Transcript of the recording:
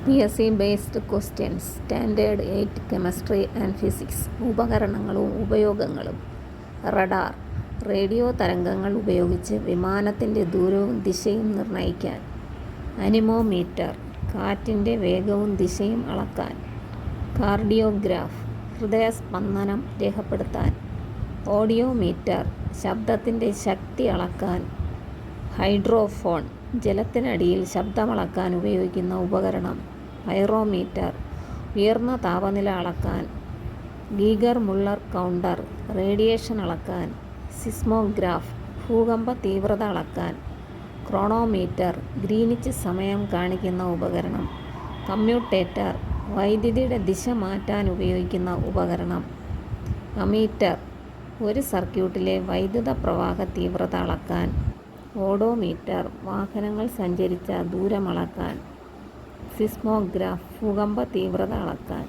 PSC based questions standard 8 chemistry and physics. ഉപകരണങ്ങളും ഉപയോഗങ്ങളും. Radar, radio തരംഗങ്ങൾ ഉപയോഗിച്ച് വിമാനത്തിൻ്റെ ദൂരവും ദിശയും നിർണ്ണയിക്കാൻ. അനിമോമീറ്റർ, കാറ്റിൻ്റെ വേഗവും ദിശയും അളക്കാൻ. കാർഡിയോഗ്രാഫ്, ഹൃദയസ്പന്ദനം രേഖപ്പെടുത്താൻ. ഓഡിയോമീറ്റർ, ശബ്ദത്തിൻ്റെ ശക്തി അളക്കാൻ. ഹൈഡ്രോഫോൺ, ജലത്തിനടിയിൽ ശബ്ദമളക്കാൻ ഉപയോഗിക്കുന്ന ഉപകരണം. പൈറോമീറ്റർ, ഉയർന്ന താപനില അളക്കാൻ. ഗീഗർ മുള്ളർ കൗണ്ടർ, റേഡിയേഷൻ അളക്കാൻ. സിസ്മോഗ്രാഫ്, ഭൂകമ്പ തീവ്രത അളക്കാൻ. ക്രോണോമീറ്റർ, ഗ്രീനിച്ച് സമയം കാണിക്കുന്ന ഉപകരണം. കമ്മ്യൂട്ടേറ്റർ, വൈദ്യുതിയുടെ ദിശ മാറ്റാൻ ഉപയോഗിക്കുന്ന ഉപകരണം. അമീറ്റർ, ഒരു സർക്യൂട്ടിലെ വൈദ്യുത പ്രവാഹ തീവ്രത അളക്കാൻ. ഓഡോമീറ്റർ, വാഹനങ്ങൾ സഞ്ചരിച്ച ദൂരം അളക്കാൻ. സിസ്മോഗ്രാഫ്, ഭൂകമ്പ തീവ്രത അളക്കാൻ.